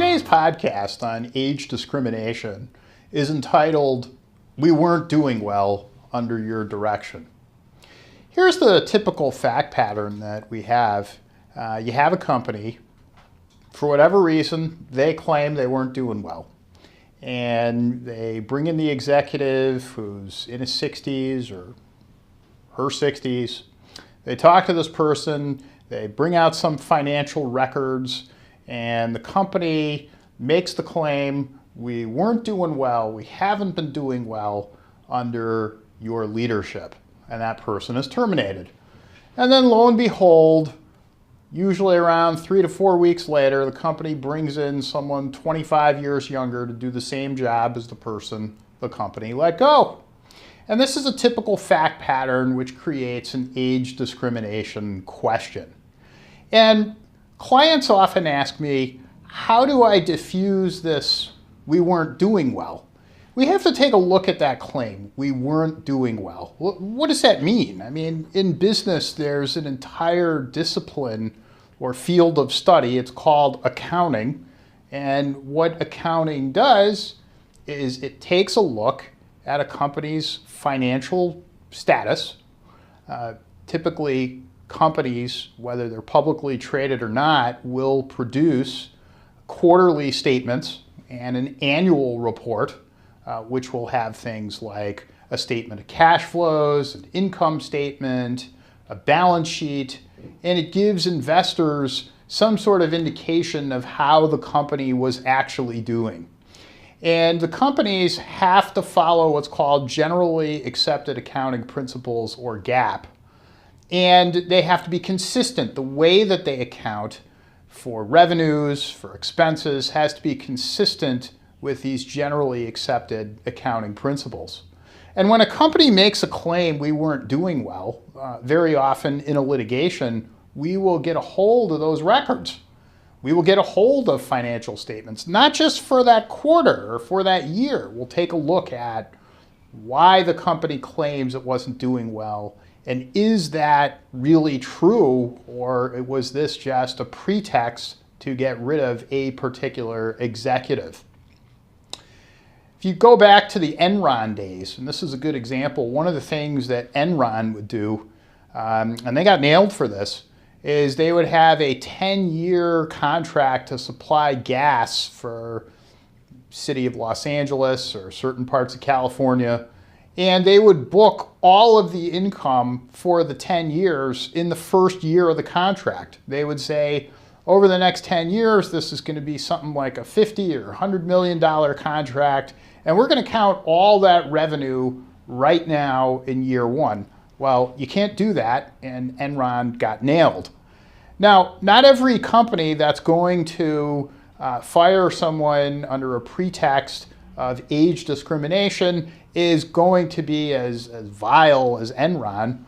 Today's podcast on age discrimination is entitled, "We Weren't Doing Well Under Your Direction." Here's the typical fact pattern that we have. You have a company, for whatever reason, they claim they weren't doing well. And they bring in the executive who's in his 60s or her 60s. They talk to this person, they bring out some financial records, and the company makes the claim, "We weren't doing well, we haven't been doing well under your leadership," and that person is terminated. And then lo and behold, usually around 3 to 4 weeks later, the company brings in someone 25 years younger to do the same job as the person the company let go. And this is a typical fact pattern which creates an age discrimination question. And clients often ask me, how do I diffuse this "we weren't doing well"? We have to take a look at that claim, "we weren't doing well." What does that mean? I mean, in business, there's an entire discipline or field of study. It's called accounting. And what accounting does is it takes a look at a company's financial status. Typically, companies, whether they're publicly traded or not, will produce quarterly statements and an annual report, which will have things like a statement of cash flows, an income statement, a balance sheet, and it gives investors some sort of indication of how the company was actually doing. And the companies have to follow what's called generally accepted accounting principles, or GAAP. And they have to be consistent. The way that they account for revenues, for expenses, has to be consistent with these generally accepted accounting principles. And when a company makes a claim "we weren't doing well," very often in a litigation, we will get a hold of those records. We will get a hold of financial statements, not just for that quarter or for that year. We'll take a look at why the company claims it wasn't doing well, and is that really true, or was this just a pretext to get rid of a particular executive? If you go back to the Enron days, and this is a good example, one of the things that Enron would do, and they got nailed for this, is they would have a 10-year contract to supply gas for the city of Los Angeles or certain parts of California, and they would book all of the income for the 10 years in the first year of the contract. They would say, over the next 10 years, this is going to be something like a $50 or $100 million contract, and we're going to count all that revenue right now in year one. Well, you can't do that, and Enron got nailed. Now, not every company that's going to fire someone under a pretext of age discrimination is going to be as vile as Enron,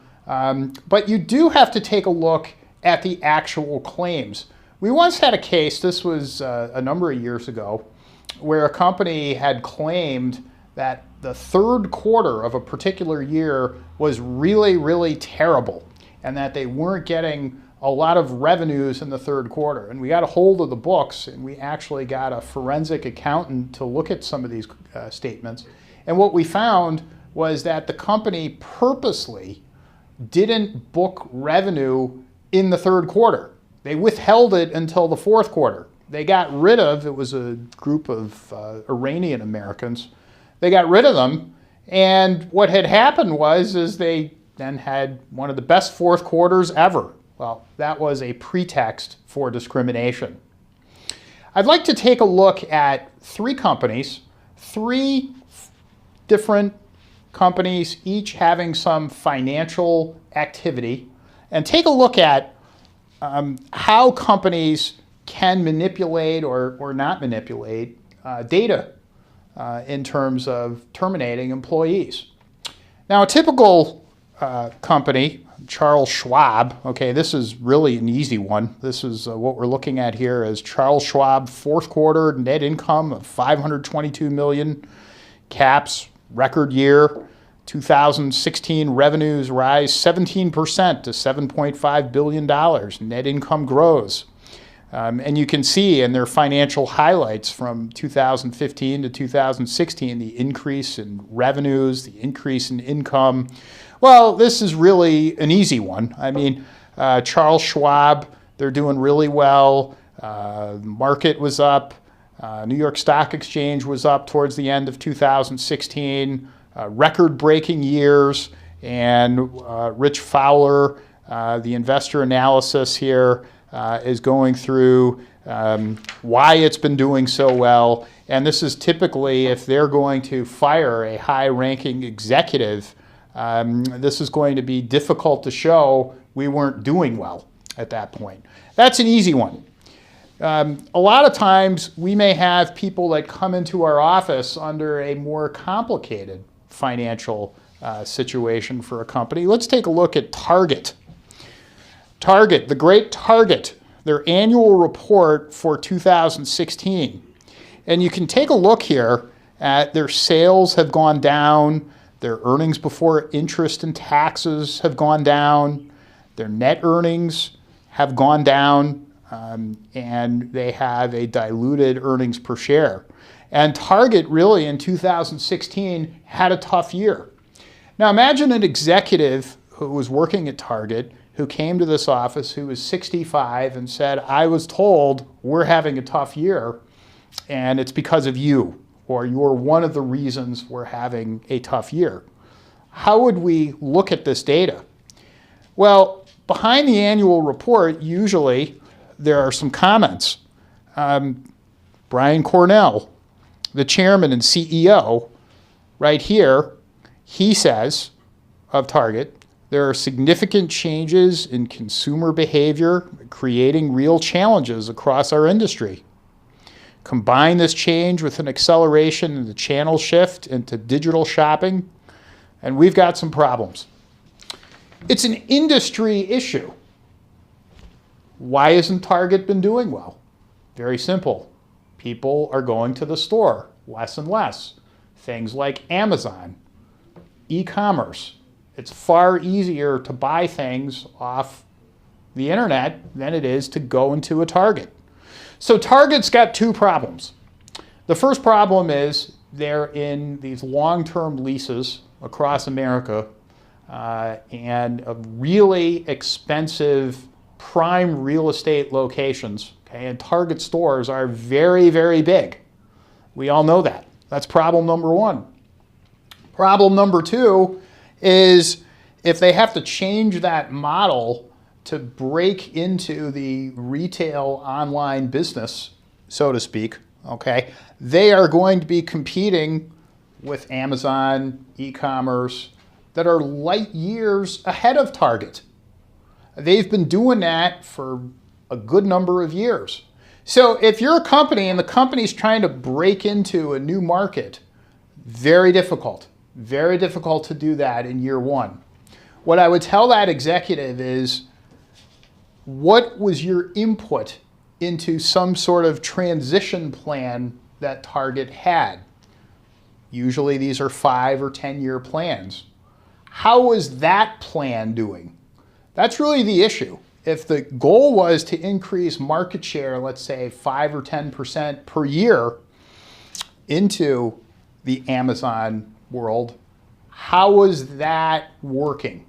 but you do have to take a look at the actual claims. We once had a case, this was a number of years ago, where a company had claimed that the third quarter of a particular year was really, really terrible, and that they weren't getting a lot of revenues in the third quarter. And we got a hold of the books, and we actually got a forensic accountant to look at some of these statements. And what we found was that the company purposely didn't book revenue in the third quarter. They withheld it until the fourth quarter. They got rid of, it was a group of Iranian Americans, they got rid of them, and what had happened is they then had one of the best fourth quarters ever. Well, that was a pretext for discrimination. I'd like to take a look at three companies, three different companies, each having some financial activity, and take a look at how companies can manipulate or not manipulate data in terms of terminating employees. Now, a typical company, Charles Schwab, okay, this is really an easy one. This is what we're looking at here as Charles Schwab fourth quarter net income of $522 million, caps, record year. 2016 revenues rise 17% to $7.5 billion. Net income grows. And you can see in their financial highlights from 2015 to 2016, the increase in revenues, the increase in income. Well, this is really an easy one. I mean, Charles Schwab, they're doing really well. The market was up. New York Stock Exchange was up towards the end of 2016. Record-breaking years. And Rich Fowler, the investor analysis here, is going through why it's been doing so well. And this is typically if they're going to fire a high-ranking executive, this is going to be difficult to show we weren't doing well at that point. That's an easy one. A lot of times we may have people that come into our office under a more complicated financial situation for a company. Let's take a look at Target. Target, the great Target, their annual report for 2016. And you can take a look here at their sales have gone down, their earnings before interest and taxes have gone down, their net earnings have gone down, and they have a diluted earnings per share. And Target really in 2016 had a tough year. Now imagine an executive who was working at Target who came to this office who was 65 and said, I was told we're having a tough year and it's because of you, or you're one of the reasons we're having a tough year. How would we look at this data? Well, behind the annual report, usually there are some comments. Brian Cornell, the chairman and CEO, right here, he says of Target, there are significant changes in consumer behavior, creating real challenges across our industry. Combine this change with an acceleration in the channel shift into digital shopping, and we've got some problems. It's an industry issue. Why hasn't Target been doing well? Very simple. People are going to the store less and less. Things like Amazon, e-commerce. It's far easier to buy things off the internet than it is to go into a Target. So Target's got two problems. The first problem is they're in these long-term leases across America and really expensive prime real estate locations. Okay? And Target stores are very, very big. We all know that. That's problem number one. Problem number two is if they have to change that model to break into the retail online business, so to speak, okay, they are going to be competing with Amazon, e-commerce, that are light years ahead of Target. They've been doing that for a good number of years. So if you're a company and the company's trying to break into a new market, very difficult to do that in year one. What I would tell that executive is, what was your input into some sort of transition plan that Target had? Usually these are 5 or 10-year plans. How was that plan doing? That's really the issue. If the goal was to increase market share, let's say 5 or 10% per year into the Amazon world, how was that working?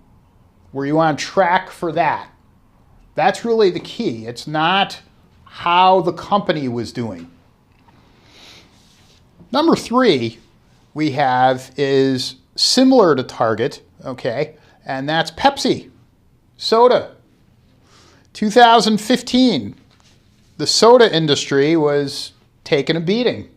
Were you on track for that? That's really the key. It's not how the company was doing. Number 3 we have is similar to Target, okay, and that's Pepsi, soda. 2015, the soda industry was taking a beating.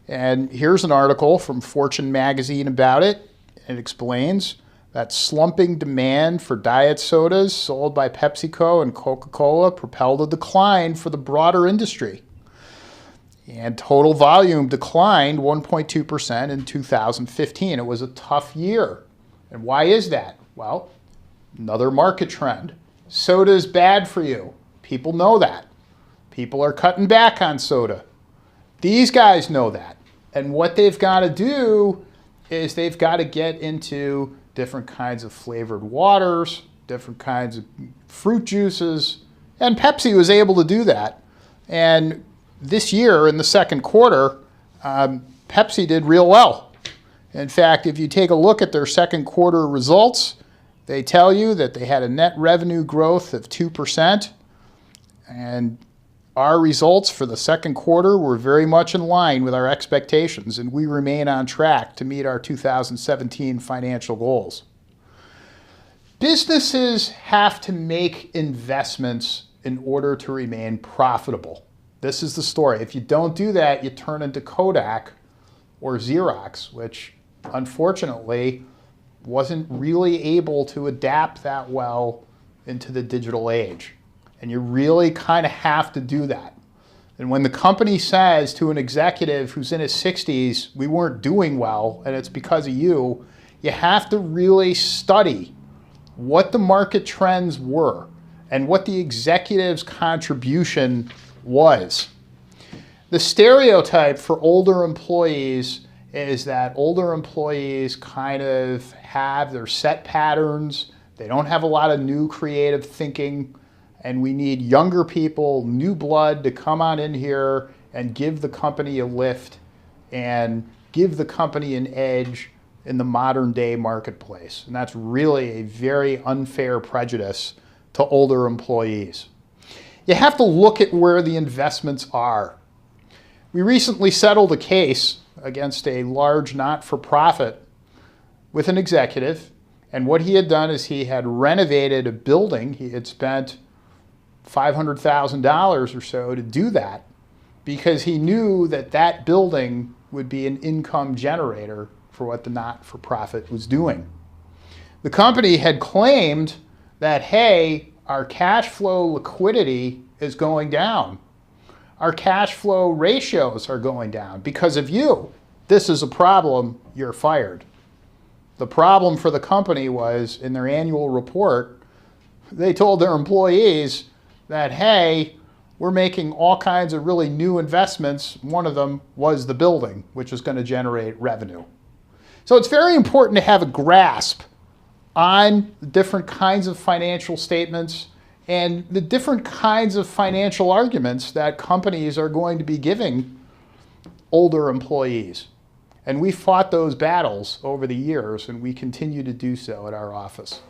And here's an article from Fortune magazine about it. It explains that slumping demand for diet sodas sold by PepsiCo and Coca-Cola propelled a decline for the broader industry. And total volume declined 1.2% in 2015. It was a tough year. And why is that? Well, another market trend. Soda is bad for you. People know that. People are cutting back on soda. These guys know that. And what they've got to do is they've got to get into different kinds of flavored waters, different kinds of fruit juices, and Pepsi was able to do that. And this year, in the second quarter, Pepsi did real well. In fact, if you take a look at their second quarter results, they tell you that they had a net revenue growth of 2%. And our results for the second quarter were very much in line with our expectations, and we remain on track to meet our 2017 financial goals. Businesses have to make investments in order to remain profitable. This is the story. If you don't do that, you turn into Kodak or Xerox, which unfortunately wasn't really able to adapt that well into the digital age. And you really kind of have to do that. And when the company says to an executive who's in his 60s, we weren't doing well and it's because of you, you have to really study what the market trends were and what the executive's contribution was. The stereotype for older employees is that older employees kind of have their set patterns. They don't have a lot of new creative thinking. And we need younger people, new blood to come on in here and give the company a lift and give the company an edge in the modern day marketplace. And that's really a very unfair prejudice to older employees. You have to look at where the investments are. We recently settled a case against a large not-for-profit with an executive. And what he had done is he had renovated a building. He had spent $500,000 or so to do that because he knew that that building would be an income generator for what the not-for-profit was doing. The company had claimed that, hey, our cash flow liquidity is going down. Our cash flow ratios are going down because of you. This is a problem, you're fired. The problem for the company was in their annual report, they told their employees that, hey, we're making all kinds of really new investments. One of them was the building, which is going to generate revenue. So it's very important to have a grasp on the different kinds of financial statements and the different kinds of financial arguments that companies are going to be giving older employees. And we fought those battles over the years, and we continue to do so at our office.